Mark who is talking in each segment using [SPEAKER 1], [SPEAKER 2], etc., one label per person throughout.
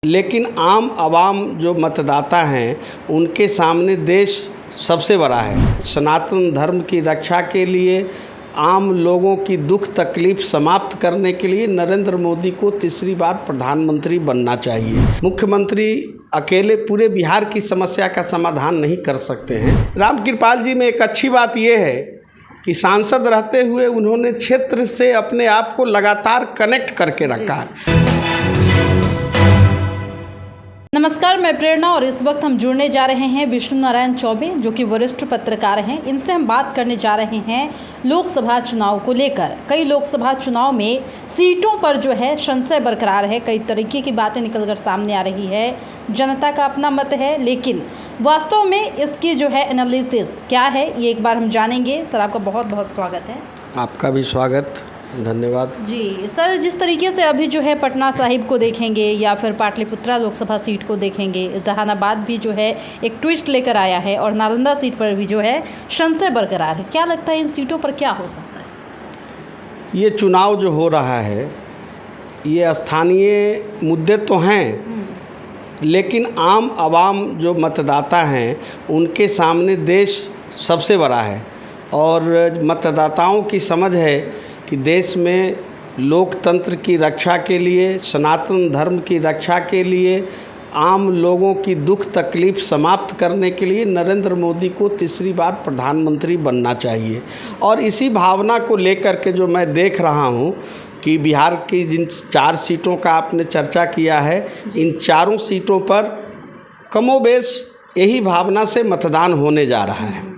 [SPEAKER 1] लेकिन आम आवाम जो मतदाता हैं उनके सामने देश सबसे बड़ा है। सनातन धर्म की रक्षा के लिए, आम लोगों की दुख तकलीफ समाप्त करने के लिए नरेंद्र मोदी को तीसरी बार प्रधानमंत्री बनना चाहिए। मुख्यमंत्री अकेले पूरे बिहार की समस्या का समाधान नहीं कर सकते हैं। रामकृपाल जी में एक अच्छी बात यह है कि सांसद रहते हुए उन्होंने क्षेत्र से अपने आप को लगातार कनेक्ट करके रखा है।
[SPEAKER 2] नमस्कार, मैं प्रेरणा और इस वक्त हम जुड़ने जा रहे हैं विष्णु नारायण चौबे, जो कि वरिष्ठ पत्रकार हैं। इनसे हम बात करने जा रहे हैं लोकसभा चुनाव को लेकर। कई लोकसभा चुनाव में सीटों पर जो है संशय बरकरार है, कई तरीके की बातें निकलकर सामने आ रही है। जनता का अपना मत है, लेकिन वास्तव में इसकी जो है एनालिसिस क्या है, ये एक बार हम जानेंगे। सर, आपका बहुत बहुत स्वागत है।
[SPEAKER 1] आपका भी स्वागत, धन्यवाद
[SPEAKER 2] जी सर। जिस तरीके से अभी जो है पटना साहिब को देखेंगे या फिर पाटलिपुत्रा लोकसभा सीट को देखेंगे, जहानाबाद भी जो है एक ट्विस्ट लेकर आया है और नालंदा सीट पर भी जो है संशय बरकरार है। क्या लगता है इन सीटों पर क्या हो सकता है?
[SPEAKER 1] ये चुनाव जो हो रहा है, ये स्थानीय मुद्दे तो हैं, लेकिन आम आवाम जो मतदाता हैं उनके सामने देश सबसे बड़ा है। और मतदाताओं की समझ है कि देश में लोकतंत्र की रक्षा के लिए, सनातन धर्म की रक्षा के लिए, आम लोगों की दुख तकलीफ समाप्त करने के लिए नरेंद्र मोदी को तीसरी बार प्रधानमंत्री बनना चाहिए। और इसी भावना को लेकर के जो मैं देख रहा हूँ कि बिहार की जिन 4 सीटों का आपने चर्चा किया है, इन चारों सीटों पर कमोबेश यही भावना से मतदान होने जा रहा है।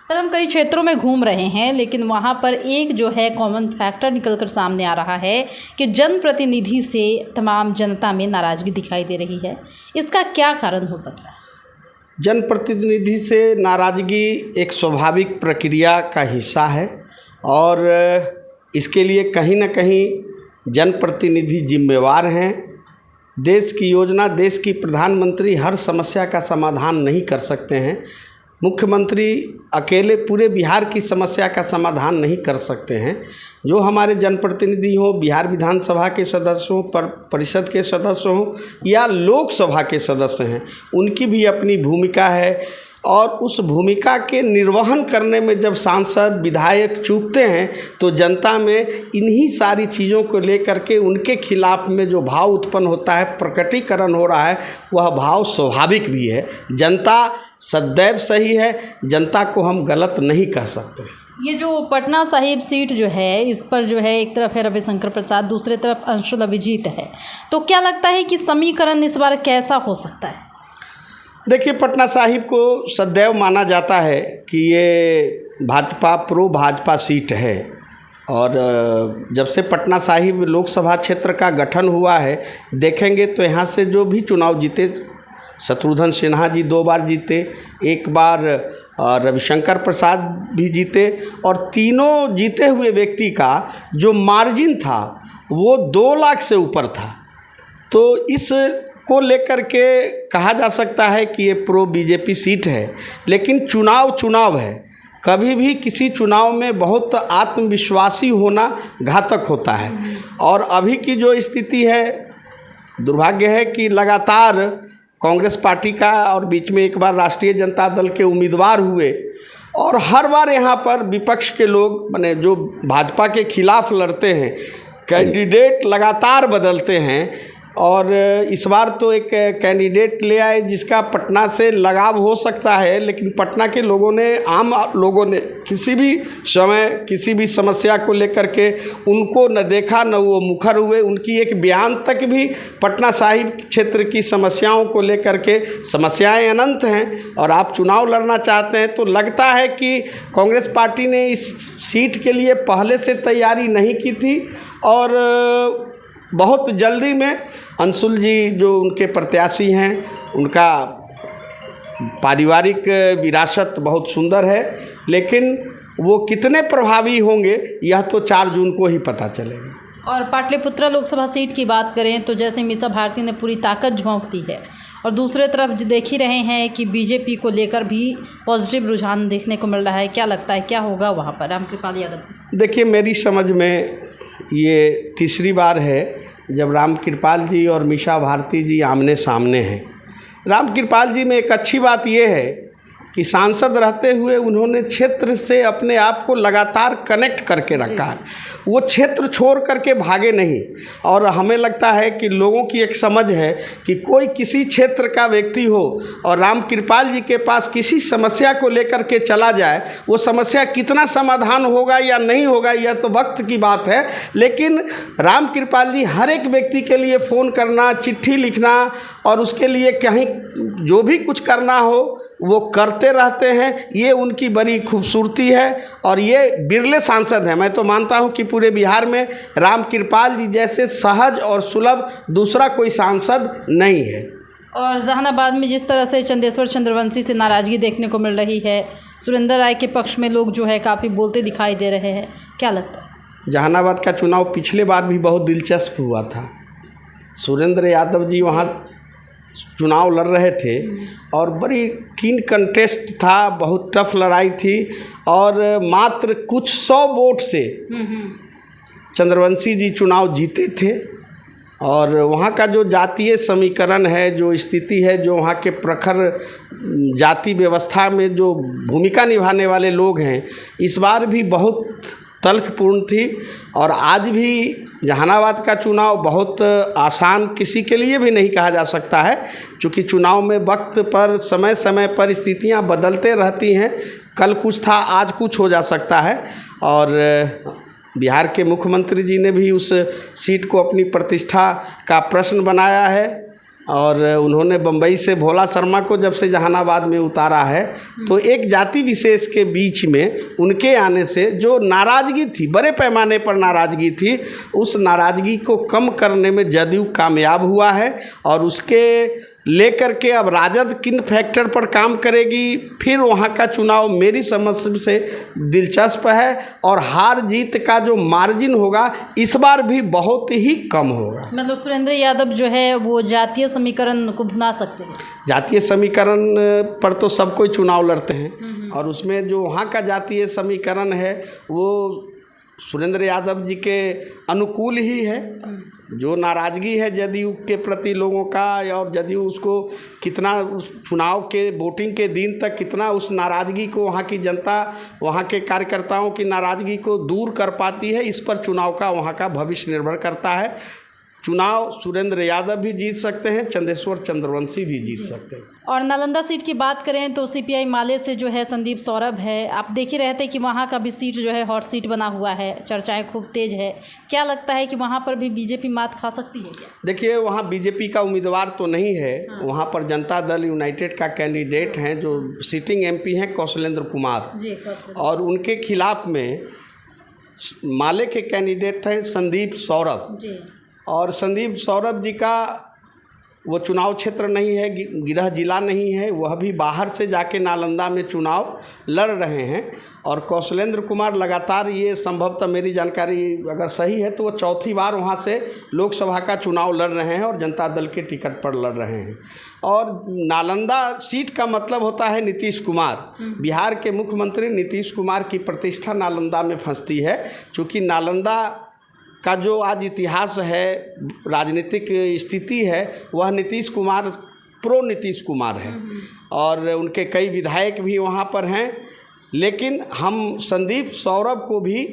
[SPEAKER 2] सर, हम कई क्षेत्रों में घूम रहे हैं, लेकिन वहाँ पर एक जो है कॉमन फैक्टर निकलकर सामने आ रहा है कि जनप्रतिनिधि से तमाम जनता में नाराज़गी दिखाई दे रही है। इसका क्या कारण हो सकता है?
[SPEAKER 1] जनप्रतिनिधि से नाराज़गी एक स्वाभाविक प्रक्रिया का हिस्सा है और इसके लिए कहीं न कहीं जनप्रतिनिधि जिम्मेवार हैं। देश की योजना, देश की प्रधानमंत्री हर समस्या का समाधान नहीं कर सकते हैं। मुख्यमंत्री अकेले पूरे बिहार की समस्या का समाधान नहीं कर सकते हैं। जो हमारे जनप्रतिनिधि हों, बिहार विधानसभा के सदस्य हों, परिषद के सदस्य हों या लोकसभा के सदस्य हैं, उनकी भी अपनी भूमिका है। और उस भूमिका के निर्वहन करने में जब सांसद विधायक चूकते हैं तो जनता में इन्हीं सारी चीज़ों को लेकर के उनके खिलाफ में जो भाव उत्पन्न होता है, प्रकटीकरण हो रहा है, वह भाव स्वाभाविक भी है। जनता सदैव सही है, जनता को हम गलत नहीं कह सकते।
[SPEAKER 2] ये जो पटना साहिब सीट जो है, इस पर जो है एक तरफ है रविशंकर प्रसाद, दूसरे तरफ अंशुल अभिजीत है, तो क्या लगता है कि समीकरण इस बार कैसा हो सकता है?
[SPEAKER 1] देखिए, पटना साहिब को सदैव माना जाता है कि ये भाजपा प्रो भाजपा सीट है। और जब से पटना साहिब लोकसभा क्षेत्र का गठन हुआ है, देखेंगे तो यहाँ से जो भी चुनाव जीते, शत्रुघ्न सिन्हा जी 2 बार जीते, 1 बार रविशंकर प्रसाद भी जीते, और तीनों जीते हुए व्यक्ति का जो मार्जिन था वो 2 लाख से ऊपर था। तो इस को लेकर के कहा जा सकता है कि ये प्रो बीजेपी सीट है। लेकिन चुनाव है, कभी भी किसी चुनाव में बहुत आत्मविश्वासी होना घातक होता है। और अभी की जो स्थिति है, दुर्भाग्य है कि लगातार कांग्रेस पार्टी का और बीच में एक बार राष्ट्रीय जनता दल के उम्मीदवार हुए, और हर बार यहाँ पर विपक्ष के लोग, माने जो भाजपा के खिलाफ लड़ते हैं, कैंडिडेट लगातार बदलते हैं। और इस बार तो एक कैंडिडेट ले आए जिसका पटना से लगाव हो सकता है, लेकिन पटना के लोगों ने, आम लोगों ने किसी भी समय किसी भी समस्या को लेकर के उनको न देखा, न वो मुखर हुए। उनकी एक बयान तक भी पटना साहिब क्षेत्र की समस्याओं को लेकर के, समस्याएं अनंत हैं और आप चुनाव लड़ना चाहते हैं, तो लगता है कि कांग्रेस पार्टी ने इस सीट के लिए पहले से तैयारी नहीं की थी। और बहुत जल्दी में अंशुल जी जो उनके प्रत्याशी हैं, उनका पारिवारिक विरासत बहुत सुंदर है, लेकिन वो कितने प्रभावी होंगे यह तो 4 जून को ही पता चलेगा।
[SPEAKER 2] और पाटलिपुत्रा लोकसभा सीट की बात करें तो जैसे मीसा भारती ने पूरी ताकत झोंक दी है, और दूसरे तरफ देख ही रहे हैं कि बीजेपी को लेकर भी पॉजिटिव रुझान देखने को मिल रहा है। क्या लगता है क्या होगा वहाँ पर? रामकृपाल यादव।
[SPEAKER 1] देखिए, मेरी समझ में ये तीसरी बार है जब राम कृपाल जी और मीसा भारती जी आमने सामने हैं। राम कृपाल जी में एक अच्छी बात यह है कि सांसद रहते हुए उन्होंने क्षेत्र से अपने आप को लगातार कनेक्ट करके रखा है। वो क्षेत्र छोड़ करके भागे नहीं। और हमें लगता है कि लोगों की एक समझ है कि कोई किसी क्षेत्र का व्यक्ति हो और राम कृपाल जी के पास किसी समस्या को लेकर के चला जाए, वो समस्या कितना समाधान होगा या नहीं होगा यह तो वक्त की बात है, लेकिन राम कृपाल जी हर एक व्यक्ति के लिए फ़ोन करना, चिट्ठी लिखना और उसके लिए कहीं जो भी कुछ करना हो वो करते रहते हैं। ये उनकी बड़ी खूबसूरती है और ये बिरले सांसद हैं। मैं तो मानता हूं कि पूरे बिहार में राम कृपाल जी जैसे सहज और सुलभ दूसरा कोई सांसद नहीं है।
[SPEAKER 2] और जहानाबाद में जिस तरह से चंदेश्वर चंद्रवंशी से नाराज़गी देखने को मिल रही है, सुरेंद्र राय के पक्ष में लोग जो है काफ़ी बोलते दिखाई दे रहे हैं, क्या लगता है?
[SPEAKER 1] जहानाबाद का चुनाव पिछले बार भी बहुत दिलचस्प हुआ था। सुरेंद्र यादव जी वहाँ चुनाव लड़ रहे थे और बड़ी कीन कंटेस्ट था, बहुत टफ लड़ाई थी और मात्र कुछ 100 वोट से चंद्रवंशी जी चुनाव जीते थे। और वहाँ का जो जातीय समीकरण है, जो स्थिति है, जो वहाँ के प्रखर जाति व्यवस्था में जो भूमिका निभाने वाले लोग हैं, इस बार भी बहुत तल्खपूर्ण थी। और आज भी जहानाबाद का चुनाव बहुत आसान किसी के लिए भी नहीं कहा जा सकता है, क्योंकि चुनाव में वक्त पर समय समय पर स्थितियां बदलते रहती हैं। कल कुछ था, आज कुछ हो जा सकता है। और बिहार के मुख्यमंत्री जी ने भी उस सीट को अपनी प्रतिष्ठा का प्रश्न बनाया है और उन्होंने बम्बई से भोला शर्मा को जब से जहानाबाद में उतारा है, तो एक जाति विशेष के बीच में उनके आने से जो नाराज़गी थी, बड़े पैमाने पर नाराज़गी थी, उस नाराज़गी को कम करने में जदयू कामयाब हुआ है। और उसके लेकर के अब राजद किन फैक्टर पर काम करेगी, फिर वहाँ का चुनाव मेरी समझ से दिलचस्प है। और हार जीत का जो मार्जिन होगा इस बार भी बहुत ही कम होगा।
[SPEAKER 2] मतलब सुरेंद्र यादव जो है वो जातीय समीकरण को भुना सकते हैं।
[SPEAKER 1] जातीय समीकरण पर तो सब कोई चुनाव लड़ते हैं और उसमें जो वहाँ का जातीय समीकरण है वो सुरेंद्र यादव जी के अनुकूल ही है। जो नाराज़गी है जदयू के प्रति लोगों का, और जदयू उसको कितना उस चुनाव के वोटिंग के दिन तक कितना उस नाराज़गी को, वहाँ की जनता, वहाँ के कार्यकर्ताओं की नाराज़गी को दूर कर पाती है, इस पर चुनाव का वहाँ का भविष्य निर्भर करता है। चुनाव सुरेंद्र यादव भी जीत सकते हैं, चंदेश्वर चंद्रवंशी भी जीत सकते हैं।
[SPEAKER 2] और नालंदा सीट की बात करें तो सीपीआई माले से जो है संदीप सौरभ है। आप देख ही रहे थे कि वहाँ का भी सीट जो है हॉट सीट बना हुआ है, चर्चाएं खूब तेज है। क्या लगता है कि वहाँ पर भी बीजेपी मात खा सकती है क्या?
[SPEAKER 1] देखिए, वहाँ बीजेपी का उम्मीदवार तो नहीं है। वहाँ पर जनता दल यूनाइटेड का कैंडिडेट हैं, जो सिटिंग एमपी हैं कौशलेंद्र कुमार जी, और उनके खिलाफ में माले के कैंडिडेट हैं संदीप सौरभ जी। और संदीप सौरभ जी का वो चुनाव क्षेत्र नहीं है, गृह जिला नहीं है, वह भी बाहर से जाके नालंदा में चुनाव लड़ रहे हैं। और कौशलेंद्र कुमार लगातार, ये संभवतः मेरी जानकारी अगर सही है तो वो चौथी बार वहाँ से लोकसभा का चुनाव लड़ रहे हैं और जनता दल के टिकट पर लड़ रहे हैं। और नालंदा सीट का मतलब होता है नीतीश कुमार। बिहार के मुख्यमंत्री नीतीश कुमार की प्रतिष्ठा नालंदा में फंसती है, चूँकि नालंदा का जो आज इतिहास है, राजनीतिक स्थिति है, वह नीतीश कुमार, प्रो नीतीश कुमार है और उनके कई विधायक भी वहाँ पर हैं। लेकिन हम संदीप सौरभ को भी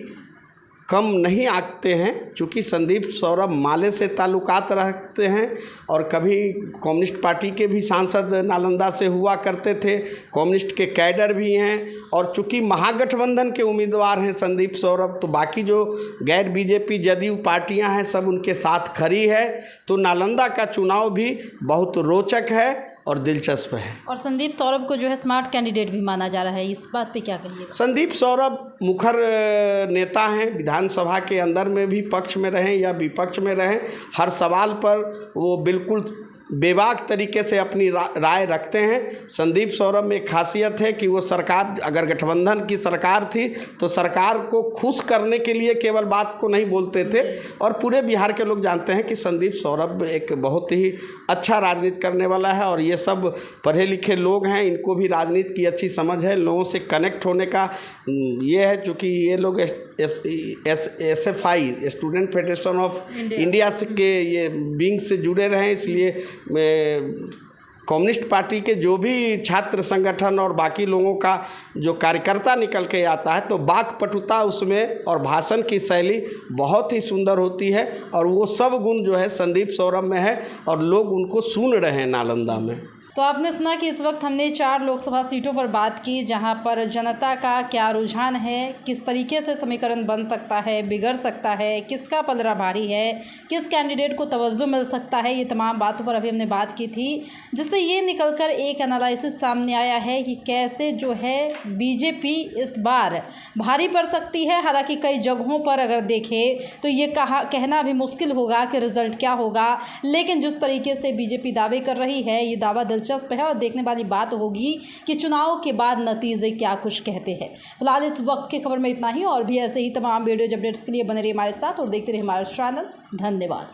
[SPEAKER 1] कम नहीं आंकते हैं, क्योंकि संदीप सौरभ माले से ताल्लुकात रखते हैं और कभी कम्युनिस्ट पार्टी के भी सांसद नालंदा से हुआ करते थे, कम्युनिस्ट के कैडर भी हैं। और चूँकि महागठबंधन के उम्मीदवार हैं संदीप सौरभ, तो बाकी जो गैर बीजेपी जदयू पार्टियां हैं सब उनके साथ खड़ी है। तो नालंदा का चुनाव भी बहुत रोचक है और दिलचस्प है।
[SPEAKER 2] और संदीप सौरभ को जो है स्मार्ट कैंडिडेट भी माना जा रहा है, इस बात पे क्या कहिएगा?
[SPEAKER 1] संदीप सौरभ मुखर नेता हैं, विधानसभा के अंदर में भी पक्ष में रहें या विपक्ष में रहें, हर सवाल पर वो बिल्कुल बेबाक तरीके से अपनी राय रखते हैं। संदीप सौरभ में एक खासियत है कि वो सरकार, अगर गठबंधन की सरकार थी तो सरकार को खुश करने के लिए केवल बात को नहीं बोलते थे। और पूरे बिहार के लोग जानते हैं कि संदीप सौरभ एक बहुत ही अच्छा राजनीति करने वाला है और ये सब पढ़े लिखे लोग हैं, इनको भी राजनीति की अच्छी समझ है, लोगों से कनेक्ट होने का ये है। चूँकि ये लोग SFI student federation of India से के ये विंग से जुड़े रहे, इसलिए कम्युनिस्ट पार्टी के जो भी छात्र संगठन और बाकी लोगों का जो कार्यकर्ता निकल के आता है तो वाक्पटुता उसमें और भाषण की शैली बहुत ही सुंदर होती है, और वो सब गुण जो है संदीप सौरभ में है और लोग उनको सुन रहे हैं नालंदा में।
[SPEAKER 2] तो आपने सुना कि इस वक्त हमने 4 लोकसभा सीटों पर बात की, जहां पर जनता का क्या रुझान है, किस तरीके से समीकरण बन सकता है, बिगड़ सकता है, किसका पलड़ा भारी है, किस कैंडिडेट को तवज्जो मिल सकता है, ये तमाम बातों पर अभी हमने बात की थी, जिससे ये निकलकर एक एनालिसिस सामने आया है कि कैसे जो है बीजेपी इस बार भारी पड़ सकती है। हालांकि कई जगहों पर अगर देखें तो ये कहना भी मुश्किल होगा कि रिजल्ट क्या होगा, लेकिन जिस तरीके से बीजेपी दावे कर रही है ये दावा दिलचस्प है और देखने वाली बात होगी कि चुनाव के बाद नतीजे क्या कुछ कहते हैं। फिलहाल इस वक्त की खबर में इतना ही, और भी ऐसे ही तमाम वीडियो अपडेट्स के लिए बने रहिए हमारे साथ और देखते रहिए हमारा चैनल। धन्यवाद।